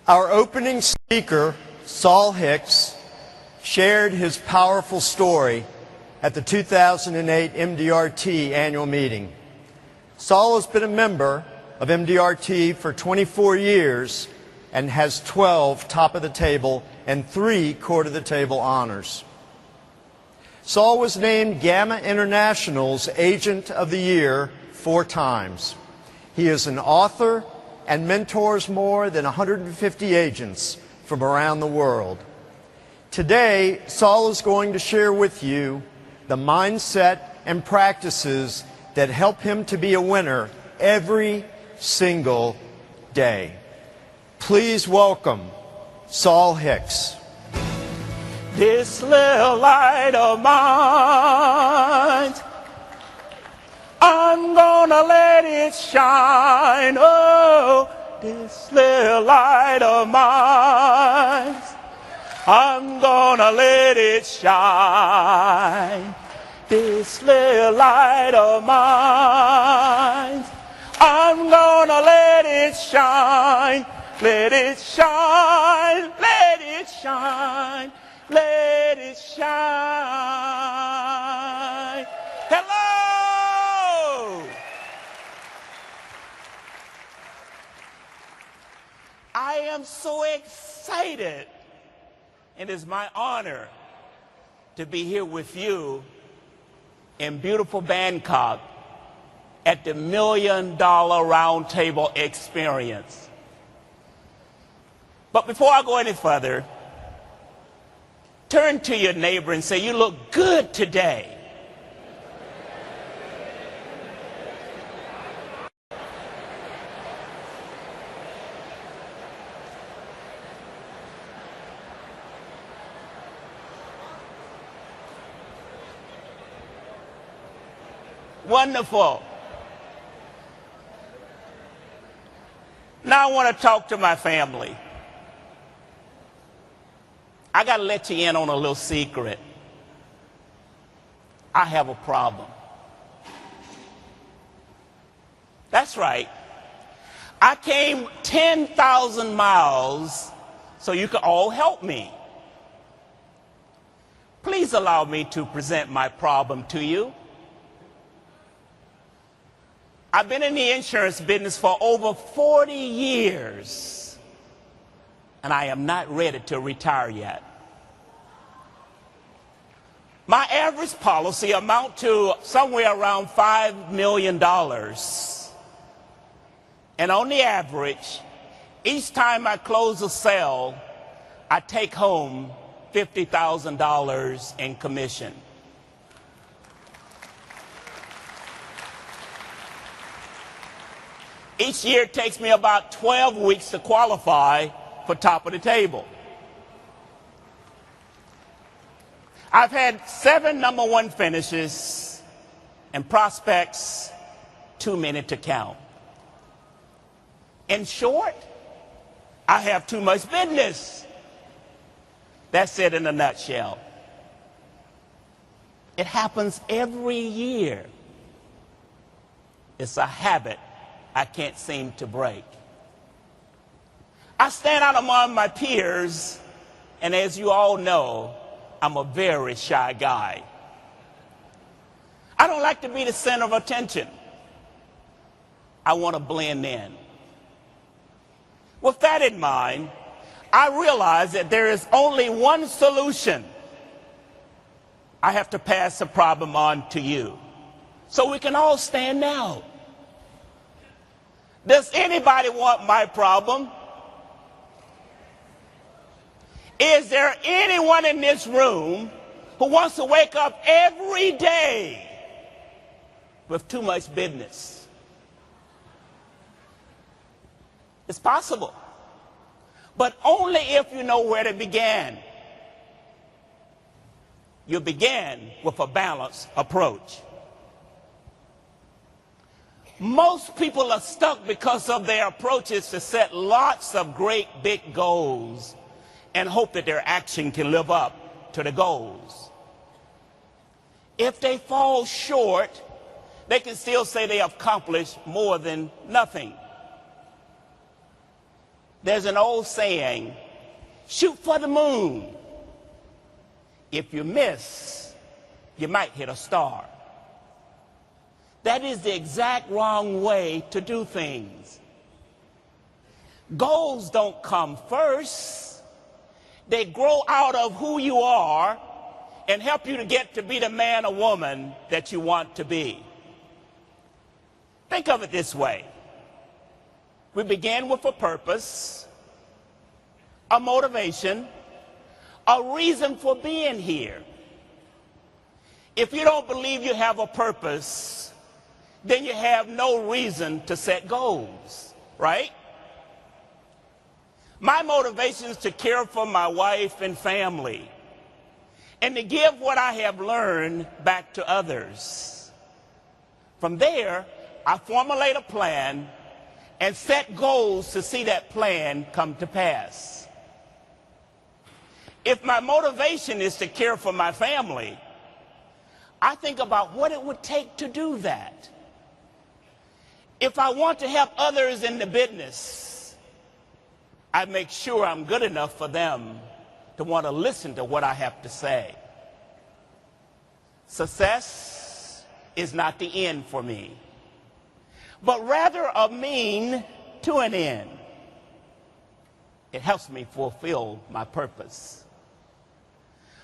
Our opening speaker, Saul Hicks, shared his powerful story at the 2008 MDRT annual meeting. Saul has been a member of MDRT for 24 years and has 12 top of the table and 3 court of the table honors. Saul was named Gamma International's Agent of the Year 4 times. He is an author and mentors more than 150 agents from around the world. Today, Saul is going to share with you the mindset and practices that help him to be a winner every single day. Please welcome Saul Hicks. This little light of mine, I'm gonna let it shine. Oh, this little light of mine, I'm gonna let it shine. This little light of mine, I'm gonna let it shine. Let it shine, let it shine, let it shine. Hello! I am so excited. It is my honor to be here with you in beautiful Bangkok at the $1 Million Roundtable Experience. But before I go any further, turn to your neighbor and say, "You look good today." Wonderful. Now I want to talk to my family. I got to let you in on a little secret. I have a problem. That's right. I came 10,000 miles so you could all help me. Please allow me to present my problem to you. I've been in the insurance business for over 40 years, and I am not ready to retire yet. My average policy amounts to somewhere around $5 million. And on the average, each time I close a sale, I take home $50,000 in commission. Each year it takes me about 12 weeks to qualify for top of the table. I've had 7 number 1 finishes and prospects too many to count. In short, I have too much business. That's it in a nutshell. It happens every year. It's a habit I can't seem to break. I stand out among my peers, and as you all know, I'm a very shy guy. I don't like to be the center of attention. I want to blend in. With that in mind, I realize that there is only one solution. I have to pass the problem on to you so we can all stand out. Does anybody want my problem? Is there anyone in this room who wants to wake up every day with too much business? It's possible, but only if you know where to begin. You begin with a balanced approach. Most people are stuck because of their approaches to set lots of great big goals and hope that their action can live up to the goals. If they fall short, they can still say they have accomplished more than nothing. There's an old saying, shoot for the moon. If you miss, you might hit a star. That is the exact wrong way to do things. Goals don't come first. They grow out of who you are and help you to get to be the man or woman that you want to be. Think of it this way. We begin with a purpose, a motivation, a reason for being here. If you don't believe you have a purpose, then you have no reason to set goals, right? My motivation is to care for my wife and family and to give what I have learned back to others. From there, I formulate a plan and set goals to see that plan come to pass. If my motivation is to care for my family, I think about what it would take to do that. If I want to help others in the business, I make sure I'm good enough for them to want to listen to what I have to say. Success is not the end for me, but rather a mean to an end. It helps me fulfill my purpose.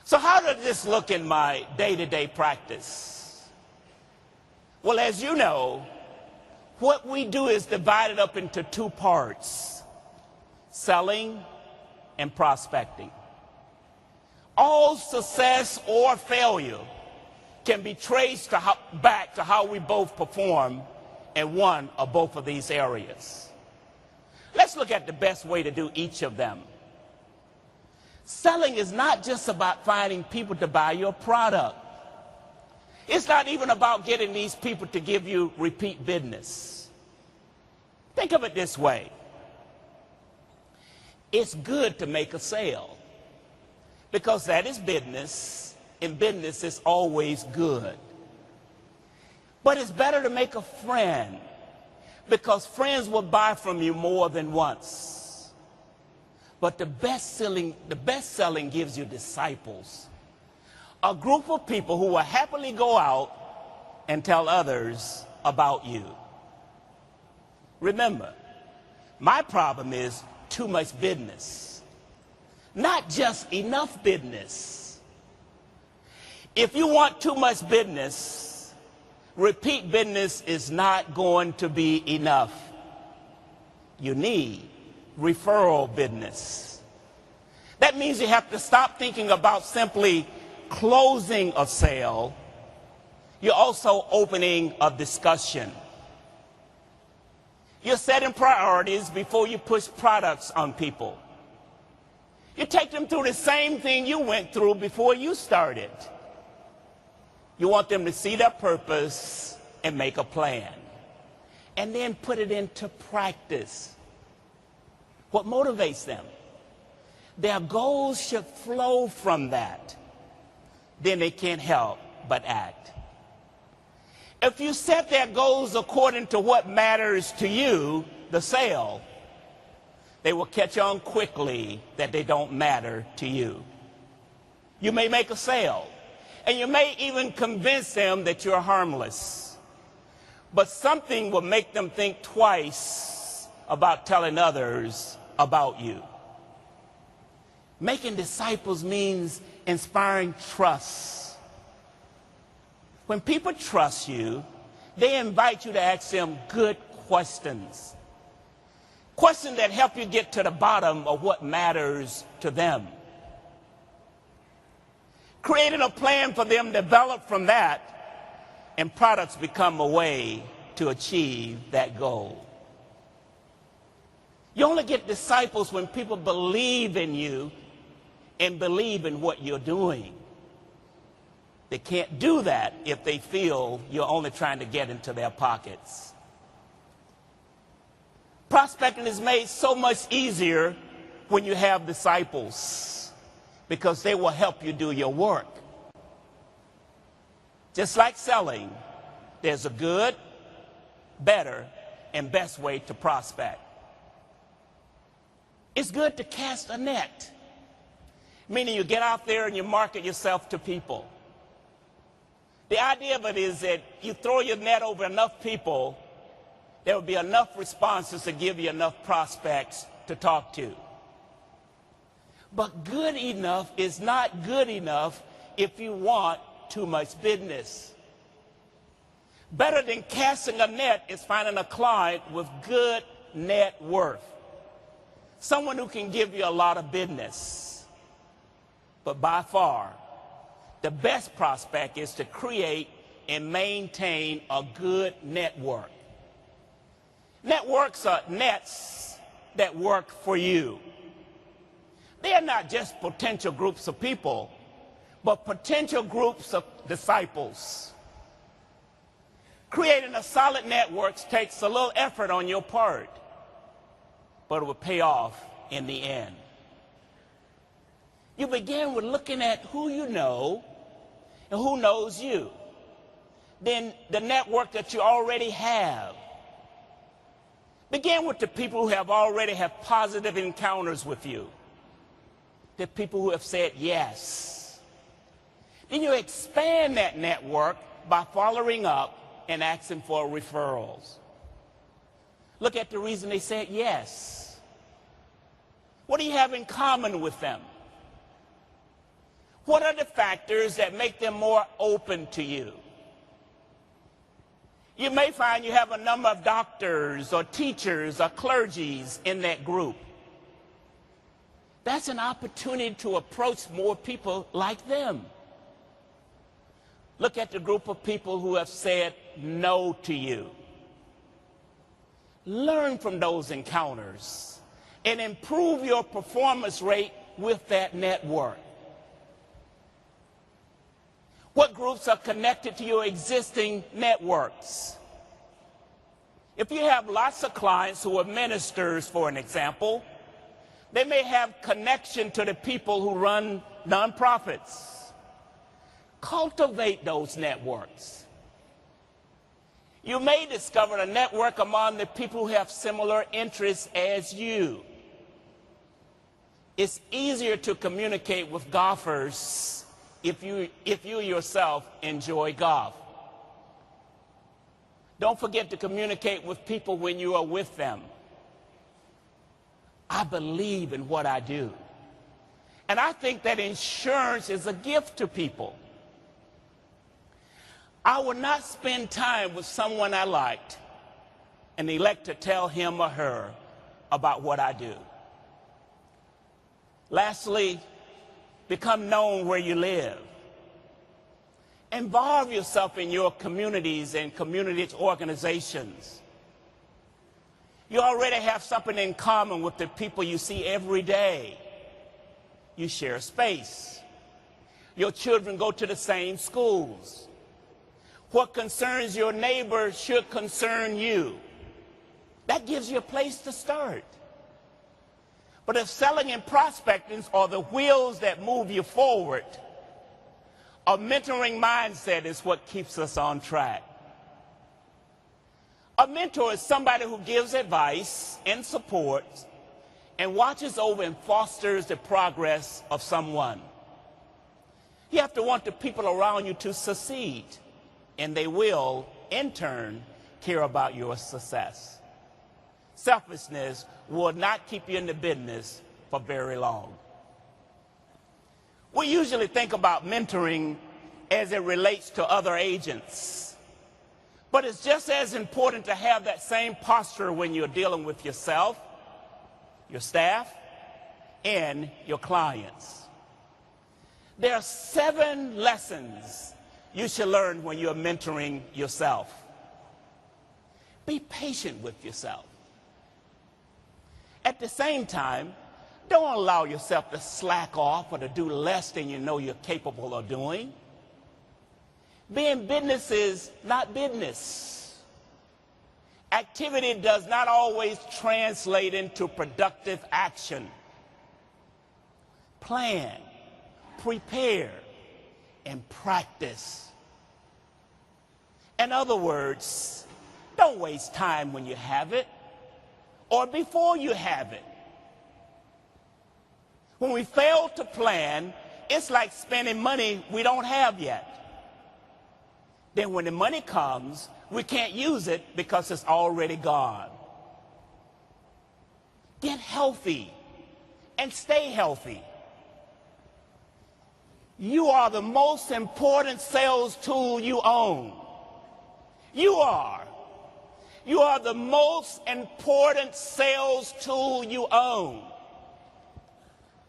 So how does this look in my day-to-day practice? Well, as you know, what we do is divided up into two parts: selling and prospecting. All success or failure can be traced back to how we both perform in one or both of these areas. Let's look at the best way to do each of them. Selling is not just about finding people to buy your product. It's not even about getting these people to give you repeat business. Think of it this way. It's good to make a sale because that is business, and business is always good. But it's better to make a friend because friends will buy from you more than once. But the best selling gives you disciples, a group of people who will happily go out and tell others about you. Remember, my problem is too much business, not just enough business. If you want too much business, repeat business is not going to be enough. You need referral business. That means you have to stop thinking about simply closing a sale. You're also opening a discussion. You're setting priorities before you push products on people. You take them through the same thing you went through before you started. You want them to see their purpose and make a plan, and then put it into practice. What motivates them? Their goals should flow from that. Then they can't help but act. If you set their goals according to what matters to you, the sale, they will catch on quickly that they don't matter to you. You may make a sale, and you may even convince them that you're harmless. But something will make them think twice about telling others about you. Making disciples means inspiring trust. When people trust you, they invite you to ask them good questions. Questions that help you get to the bottom of what matters to them. Creating a plan for them develop from that, and products become a way to achieve that goal. You only get disciples when people believe in you and believe in what you're doing. They can't do that if they feel you're only trying to get into their pockets. Prospecting is made so much easier when you have disciples because they will help you do your work. Just like selling, there's a good, better, and best way to prospect. It's good to cast a net, meaning you get out there and you market yourself to people. The idea of it is that you throw your net over enough people, there will be enough responses to give you enough prospects to talk to. But good enough is not good enough if you want too much business. Better than casting a net is finding a client with good net worth. Someone who can give you a lot of business. But by far, the best prospect is to create and maintain a good network. Networks are nets that work for you. They are not just potential groups of people, but potential groups of disciples. Creating a solid network takes a little effort on your part, but it will pay off in the end. You begin with looking at who you know and who knows you. Then the network that you already have. Begin with the people who have already had positive encounters with you. The people who have said yes. Then you expand that network by following up and asking for referrals. Look at the reason they said yes. What do you have in common with them? What are the factors that make them more open to you? You may find you have a number of doctors or teachers or clergies in that group. That's an opportunity to approach more people like them. Look at the group of people who have said no to you. Learn from those encounters and improve your performance rate with that network. What groups are connected to your existing networks? If you have lots of clients who are ministers, for an example, they may have connection to the people who run nonprofits. Cultivate those networks. You may discover a network among the people who have similar interests as you. It's easier to communicate with golfers if you yourself enjoy golf. Don't forget to communicate with people when you are with them. I believe in what I do. And I think that insurance is a gift to people. I will not spend time with someone I liked and elect to tell him or her about what I do. Lastly, become known where you live. Involve yourself in your communities and community organizations. You already have something in common with the people you see every day. You share space. Your children go to the same schools. What concerns your neighbor should concern you. That gives you a place to start. But if selling and prospecting are the wheels that move you forward, a mentoring mindset is what keeps us on track. A mentor is somebody who gives advice and support and watches over and fosters the progress of someone. You have to want the people around you to succeed, and they will, in turn, care about your success. Selfishness will not keep you in the business for very long. We usually think about mentoring as it relates to other agents. But it's just as important to have that same posture when you're dealing with yourself, your staff, and your clients. There are 7 lessons you should learn when you're mentoring yourself. Be patient with yourself. At the same time, don't allow yourself to slack off or to do less than you know you're capable of doing. Being business is not business. Activity does not always translate into productive action. Plan, prepare, and practice. In other words, don't waste time when you have it or before you have it. When we fail to plan, it's like spending money we don't have yet. Then when the money comes, we can't use it because it's already gone. Get healthy and stay healthy. You are the most important sales tool you own. You are. You are the most important sales tool you own.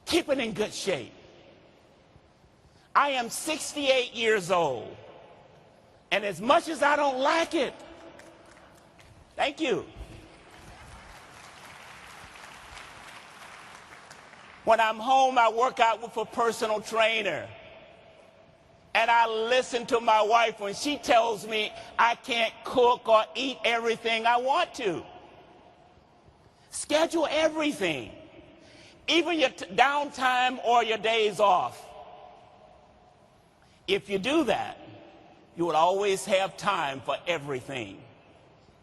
Keep it in good shape. I am 68 years old, and as much as I don't like it, thank you. When I'm home, I work out with a personal trainer. And I listen to my wife when she tells me I can't cook or eat everything I want to. Schedule everything, even your downtime or your days off. If you do that, you will always have time for everything.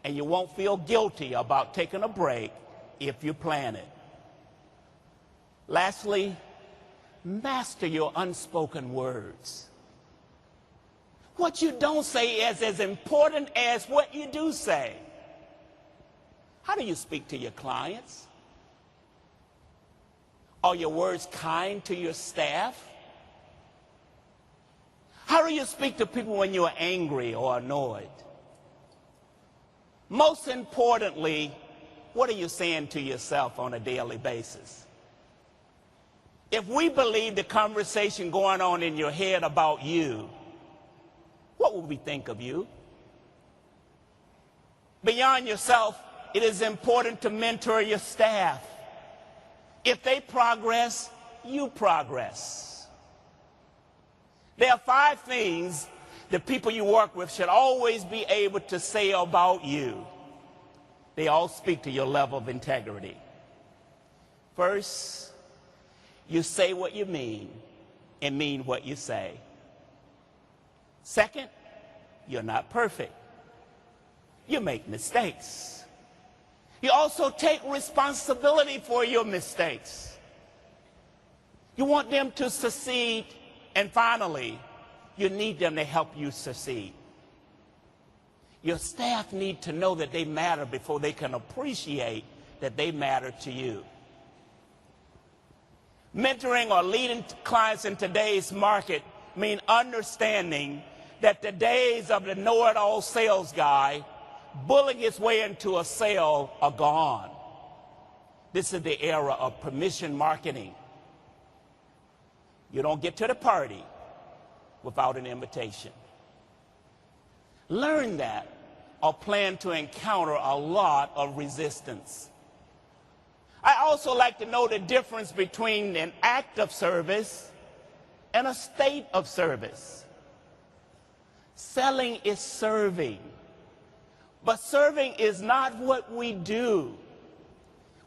And you won't feel guilty about taking a break if you plan it. Lastly, master your unspoken words. What you don't say is as important as what you do say. How do you speak to your clients? Are your words kind to your staff? How do you speak to people when you're angry or annoyed? Most importantly, what are you saying to yourself on a daily basis? If we believe the conversation going on in your head about you, what will we think of you? Beyond yourself, it is important to mentor your staff. If they progress, you progress. There are 5 things the people you work with should always be able to say about you. They all speak to your level of integrity. First, you say what you mean and mean what you say. Second, you're not perfect. You make mistakes. You also take responsibility for your mistakes. You want them to succeed, and finally, you need them to help you succeed. Your staff need to know that they matter before they can appreciate that they matter to you. Mentoring or leading clients in today's market mean understanding that the days of the know-it-all sales guy bullying his way into a sale are gone. This is the era of permission marketing. You don't get to the party without an invitation. Learn that or plan to encounter a lot of resistance. I also like to know the difference between an act of service and a state of service. Selling is serving, but serving is not what we do.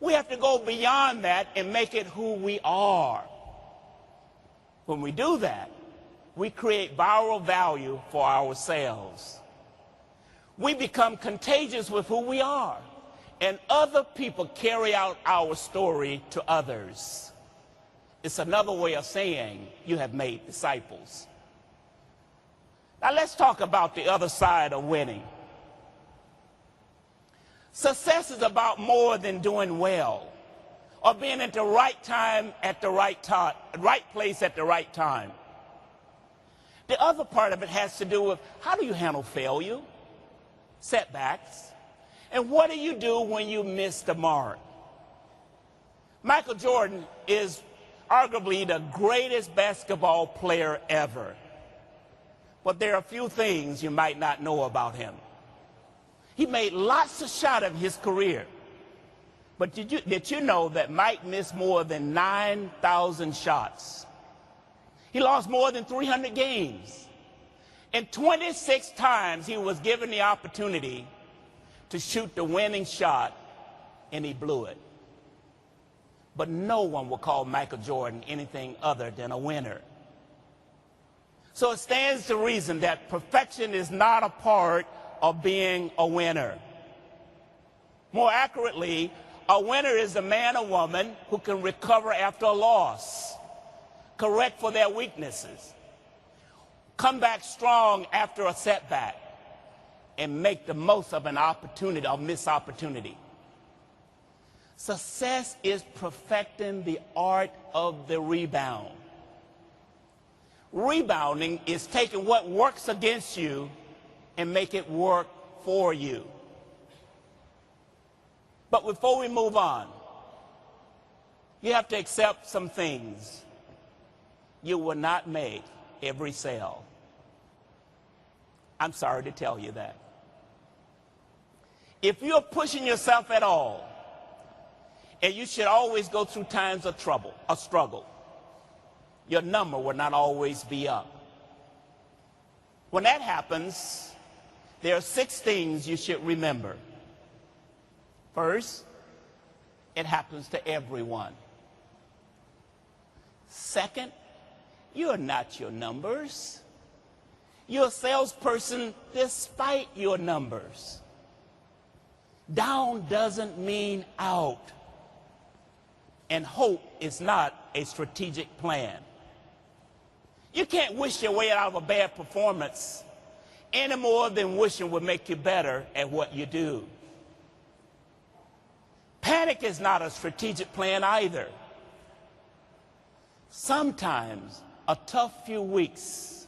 We have to go beyond that and make it who we are. When we do that, we create viral value for ourselves. We become contagious with who we are, and other people carry out our story to others. It's another way of saying you have made disciples. Now let's talk about the other side of winning. Success is about more than doing well or being at the right time at the right place at the right time. The other part of it has to do with how do you handle failure, setbacks, and what do you do when you miss the mark? Michael Jordan is arguably the greatest basketball player ever. But there are a few things you might not know about him. He made lots of shots in his career. But did you know that Mike missed more than 9,000 shots? He lost more than 300 games. And 26 times he was given the opportunity to shoot the winning shot, and he blew it. But no one will call Michael Jordan anything other than a winner. So it stands to reason that perfection is not a part of being a winner. More accurately, A winner is a man or woman who can recover after a loss, correct for their weaknesses, come back strong after a setback, and make the most of an opportunity or missed opportunity. Success is perfecting the art of the rebound. Rebounding is taking what works against you and make it work for you. But before we move on, you have to accept some things. You will not make every sale. I'm sorry to tell you that. If you're pushing yourself at all, and you should always go through times of trouble, or struggle, your number will not always be up. When that happens, there are 6 things you should remember. First, it happens to everyone. Second, you're not your numbers. You're a salesperson despite your numbers. Down doesn't mean out. And hope is not a strategic plan. You can't wish your way out of a bad performance any more than wishing would make you better at what you do. Panic is not a strategic plan either. Sometimes a tough few weeks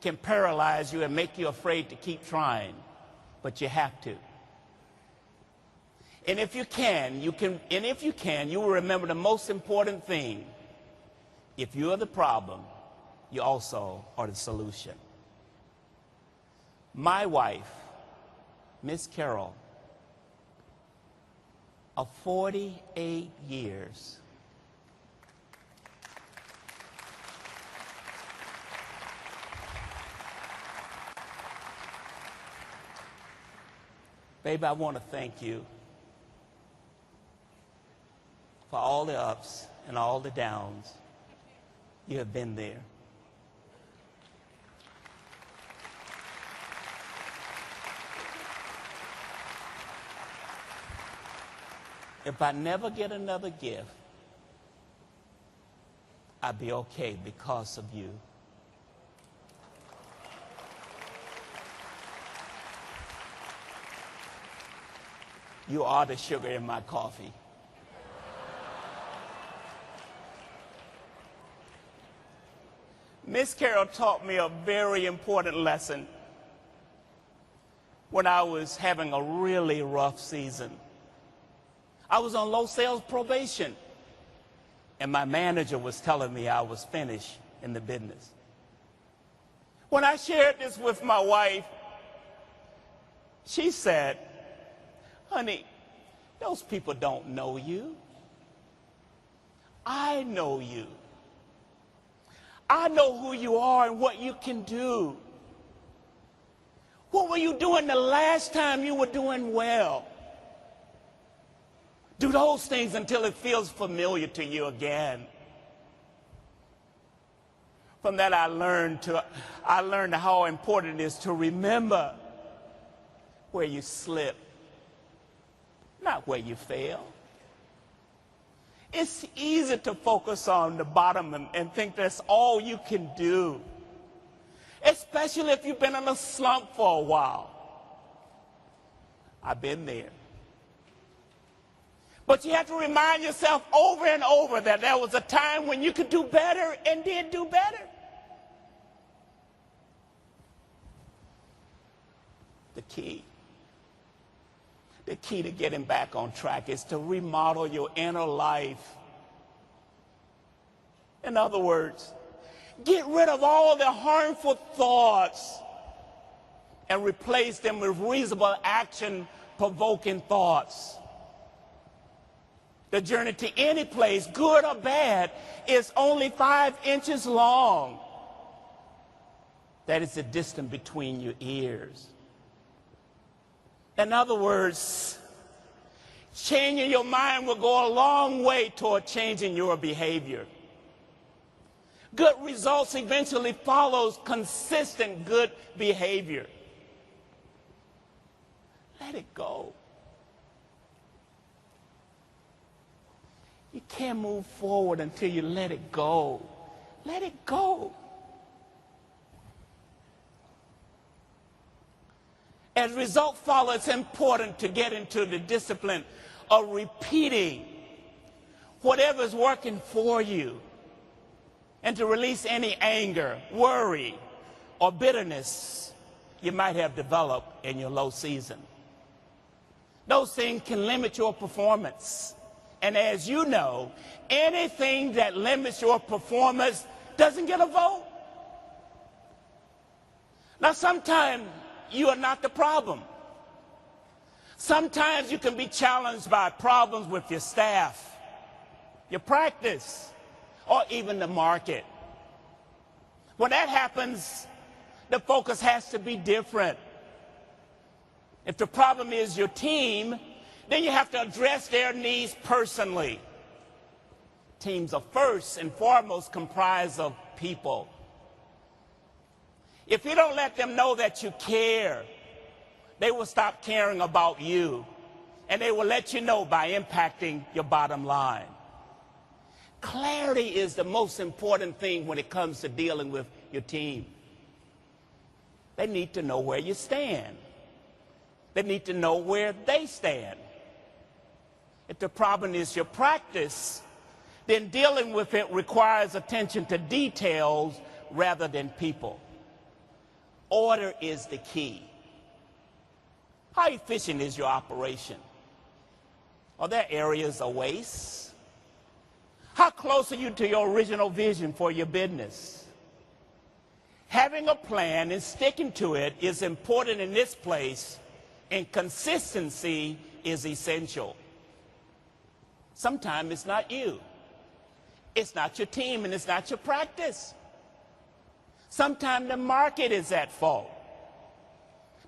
can paralyze you and make you afraid to keep trying, but you have to. And if you can, you will remember the most important thing. If you are the problem, you also are the solution. My wife, Miss Carol, of 48 years, baby, I want to thank you for all the ups and all the downs. You have been there. If I never get another gift, I'd be okay because of you. You are the sugar in my coffee. Miss Carol taught me a very important lesson when I was having a really rough season. I was on low sales probation, and my manager was telling me I was finished in the business. When I shared this with my wife, she said, "Honey, those people don't know you. I know you. I know who you are and what you can do. What were you doing the last time you were doing well? Do those things until it feels familiar to you again." From that, I learned how important it is to remember where you slip, not where you fail. It's easy to focus on the bottom and think that's all you can do, especially if you've been in a slump for a while. I've been there. But you have to remind yourself over and over that there was a time when you could do better and did do better. The key to getting back on track is to remodel your inner life. In other words, get rid of all the harmful thoughts and replace them with reasonable action-provoking thoughts. The journey to any place, good or bad, is only 5 inches long. That is the distance between your ears. In other words, changing your mind will go a long way toward changing your behavior. Good results eventually follows consistent good behavior. Let it go. You can't move forward until you let it go. Let it go. As result follows, it's important to get into the discipline of repeating whatever is working for you and to release any anger, worry, or bitterness you might have developed in your low season. Those things can limit your performance. And as you know, anything that limits your performance doesn't get a vote. Now, sometimes you are not the problem. Sometimes you can be challenged by problems with your staff, your practice, or even the market. When that happens, the focus has to be different. If the problem is your team, then you have to address their needs personally. Teams are first and foremost comprised of people. If you don't let them know that you care, they will stop caring about you, and they will let you know by impacting your bottom line. Clarity is the most important thing when it comes to dealing with your team. They need to know where you stand. They need to know where they stand. If the problem is your practice, then dealing with it requires attention to details rather than people. Order is the key. How efficient is your operation? Are there areas of waste? How close are you to your original vision for your business? Having a plan and sticking to it is important in this place, and consistency is essential. Sometimes it's not you. It's not your team, and it's not your practice. Sometimes the market is at fault.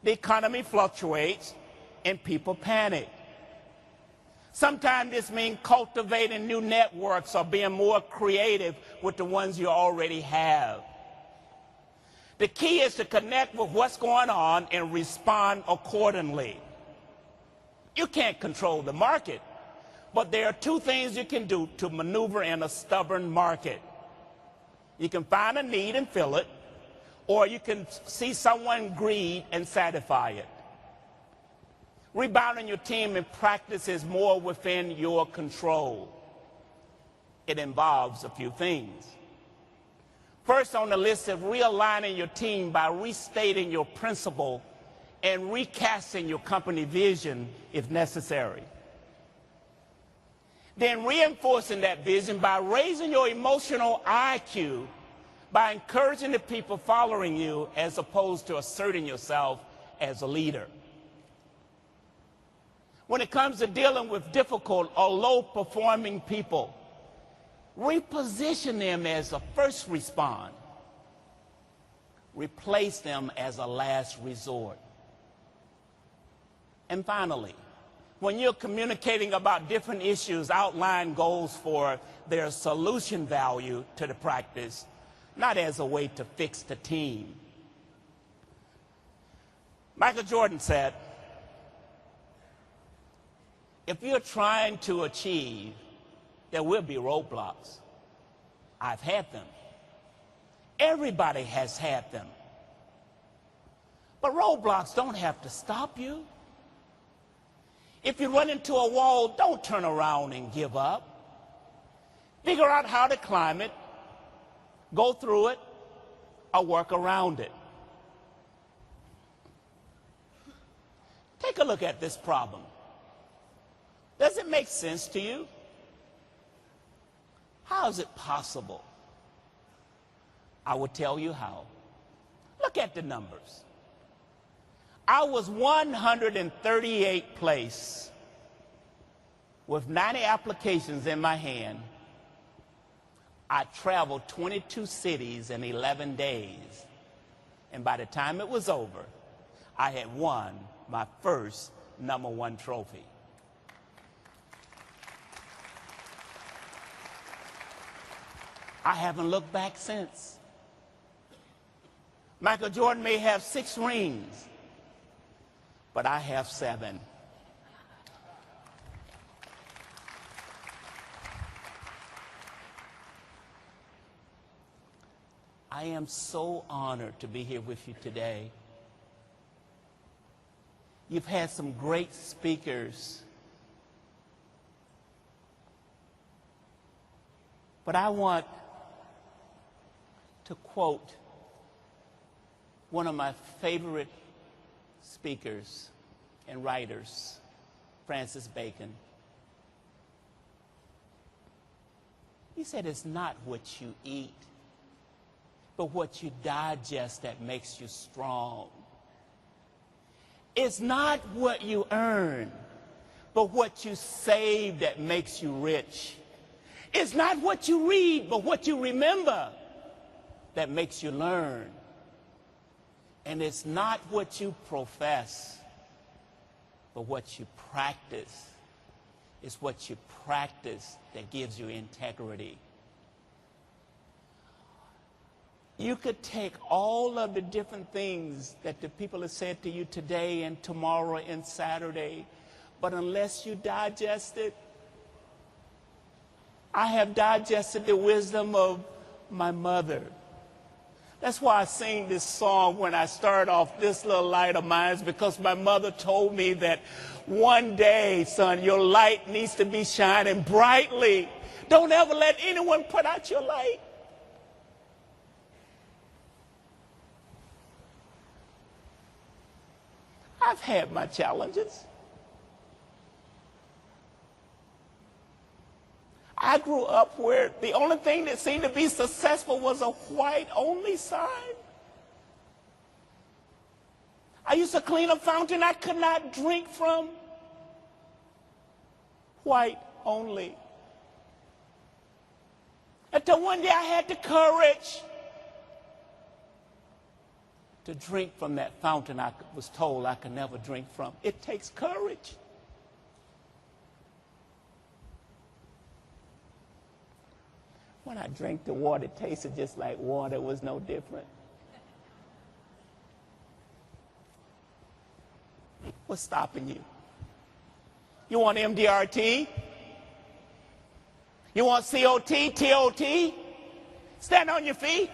The economy fluctuates and people panic. Sometimes this means cultivating new networks or being more creative with the ones you already have. The key is to connect with what's going on and respond accordingly. You can't control the market, but there are two things you can do to maneuver in a stubborn market. You can find a need and fill it, or you can see someone greed and satisfy it. Rebounding your team and practice is more within your control. It involves a few things. First on the list is realigning your team by restating your principle and recasting your company vision if necessary. Then reinforcing that vision by raising your emotional IQ by encouraging the people following you as opposed to asserting yourself as a leader. When it comes to dealing with difficult or low-performing people, reposition them as a first response. Replace them as a last resort. And finally, when you're communicating about different issues, outline goals for their solution value to the practice, not as a way to fix the team. Michael Jordan said, if you're trying to achieve, there will be roadblocks. I've had them. Everybody has had them. But roadblocks don't have to stop you. If you run into a wall, don't turn around and give up. Figure out how to climb it, go through it, or work around it. Take a look at this problem. Does it make sense to you? How is it possible? I will tell you how. Look at the numbers. I was 138th place with 90 applications in my hand. I traveled 22 cities in 11 days. And by the time it was over, I had won my first #1 trophy. I haven't looked back since. Michael Jordan may have 6 rings, but I have 7. I am so honored to be here with you today. You've had some great speakers, but I want to quote one of my favorite speakers and writers, Francis Bacon. He said, "It's not what you eat, but what you digest that makes you strong. It's not what you earn, but what you save that makes you rich. It's not what you read, but what you remember that makes you learn. And it's not what you profess, but what you practice. It's what you practice that gives you integrity." You could take all of the different things that the people have said to you today and tomorrow and Saturday, but unless you digest it, I have digested the wisdom of my mother. That's why I sing this song when I start off, "This Little Light of Mine," because my mother told me that one day, son, your light needs to be shining brightly. Don't ever let anyone put out your light. I've had my challenges. I grew up where the only thing that seemed to be successful was a white-only sign. I used to clean a fountain I could not drink from. White only. Until one day I had the courage to drink from that fountain I was told I could never drink from. It takes courage. When I drank the water, it tasted just like water. It was no different. What's stopping you? You want MDRT? You want COT, TOT? Stand on your feet.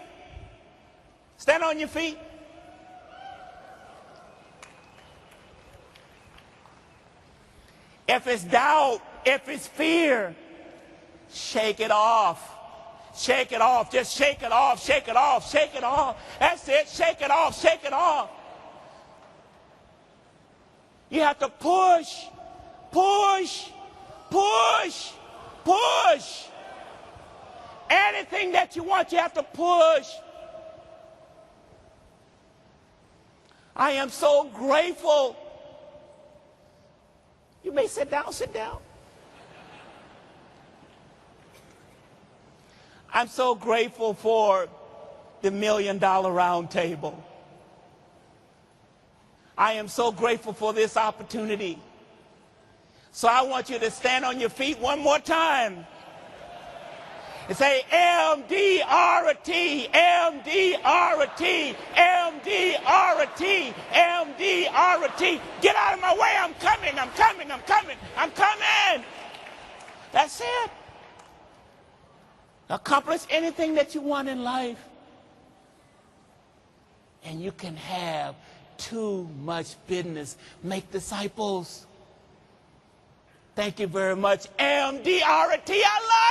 Stand on your feet. If it's doubt, if it's fear, shake it off. Shake it off. Just shake it off. Shake it off. Shake it off. That's it. Shake it off. Shake it off. You have to push, push, push, push. Anything that you want, you have to push. I am so grateful. You may sit down, sit down. I'm so grateful for the $1 Million Round Table. I am so grateful for this opportunity. So I want you to stand on your feet one more time and say, MDRT, MDRT, MDRT, MDRT. Get out of my way. I'm coming, I'm coming, I'm coming, I'm coming. That's it. Accomplish anything that you want in life, and you can have too much business. Make disciples. Thank you very much. MDRT, I love